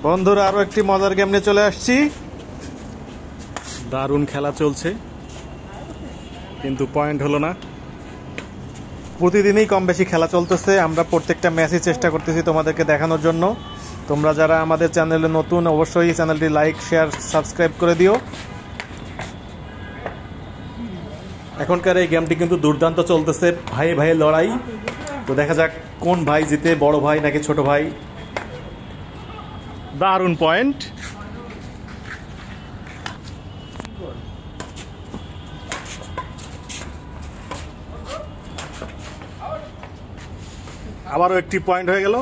বন্ধুরা আরো একটি মজার গেম নিয়ে চলে আসছি। দারুণ খেলা চলছে কিন্তু পয়েন্ট হলো না। প্রতিদিনই কম বেশি খেলা চলতেছে। আমরা প্রত্যেকটা ম্যাচই চেষ্টা করতেছি তোমাদেরকে দেখানোর জন্য। তোমরা যারা আমাদের চ্যানেলে নতুন অবশ্যই চ্যানেলটি লাইক শেয়ার সাবস্ক্রাইব করে দিও। এখনকার এই গেমটি কিন্তু দুর্দান্ত চলতেছে, ভাই ভাইয়ের লড়াই। তো দেখা যাক কোন ভাই জিতে, বড় ভাই নাকি ছোট ভাই। দারুণ পয়েন্ট। আবারও একটি পয়েন্ট হয়ে গেল।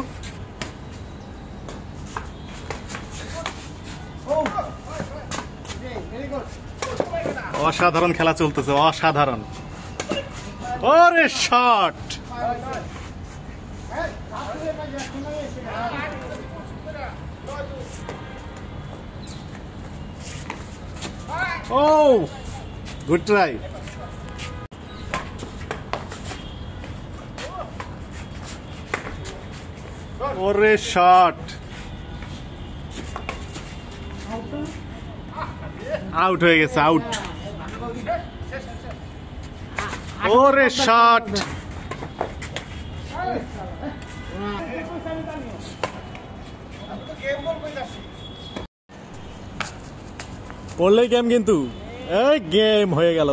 অসাধারণ খেলা চলতেছে, অসাধারণ। ওরে শট! ও গুড ট্রাই। ওরে শট! আউট হয়ে গেছে, আউট। ওরে শট! পড়লেই গেম, কিন্তু এই গেম হয়ে গেল।